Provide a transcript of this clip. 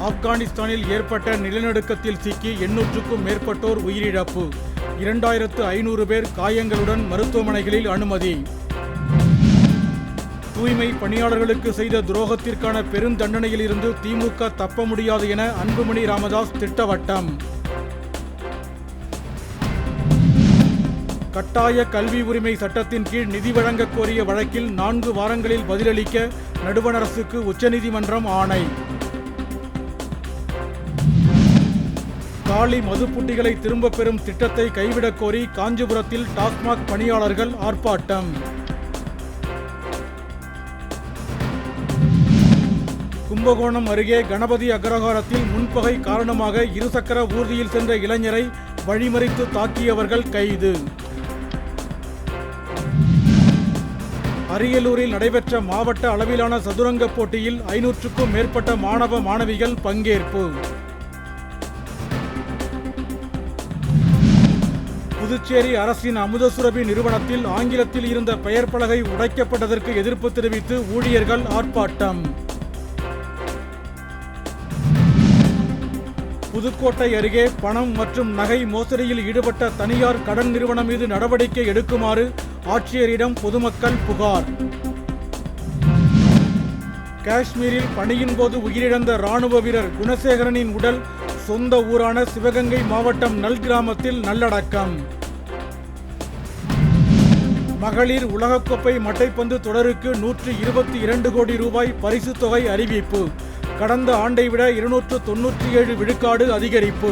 ஆப்கானிஸ்தானில் ஏற்பட்ட நிலநடுக்கத்தில் சிக்கி 800க்கும் மேற்பட்டோர் உயிரிழப்பு. 2500 பேர் காயங்களுடன் மருத்துவமனைகளில் அனுமதி. தூய்மை பணியாளர்களுக்கு செய்த துரோகத்திற்கான பெருந்தண்டனையில் இருந்து திமுக தப்ப முடியாது என அன்புமணி ராமதாஸ் திட்டவட்டம். கட்டாய கல்வி உரிமை சட்டத்தின் கீழ் நிதி வழங்கக் கோரிய வழக்கில் 4 வாரங்களில் பதிலளிக்க நடுவண் அரசுக்கு உச்சநீதிமன்றம் ஆணை. காலி மதுப்புட்டிகளை திரும்பப் பெறும் திட்டத்தை கைவிடக் கோரி காஞ்சிபுரத்தில் டாஸ்மாக் பணியாளர்கள் ஆர்ப்பாட்டம். கும்பகோணம் அருகே கணபதி அக்ரஹாரத்தில் முன்பகை காரணமாக இருசக்கர ஊர்தியில் சென்ற இளைஞரை வழிமறித்து தாக்கியவர்கள் கைது. அரியலூரில் நடைபெற்ற மாவட்ட அளவிலான சதுரங்க போட்டியில் 500க்கும் மேற்பட்ட மாணவ மாணவிகள் பங்கேற்பு. புதுச்சேரி அரசின் அமுதசுரபி நிறுவனத்தில் ஆங்கிலத்தில் இருந்த பெயர் பலகை உடைக்கப்பட்டதற்கு எதிர்ப்பு தெரிவித்து ஊழியர்கள் ஆர்ப்பாட்டம். புதுக்கோட்டை அருகே பணம் மற்றும் நகை மோசடியில் ஈடுபட்ட தனியார் கடன் நிறுவனம் மீது நடவடிக்கை எடுக்குமாறு ஆட்சியரிடம் பொதுமக்கள் புகார். காஷ்மீரில் பணியின் போது உயிரிழந்த ராணுவ வீரர் குணசேகரனின் உடல் சொந்த ஊரான சிவகங்கை மாவட்டம் நல் கிராமத்தில் நல்லடக்கம். மகளிர் உலகக்கோப்பை மட்டைப்பந்து தொடருக்கு 122 கோடி ரூபாய் பரிசுத் தொகை அறிவிப்பு. கடந்த ஆண்டை விட 297 விழுக்காடு அதிகரிப்பு.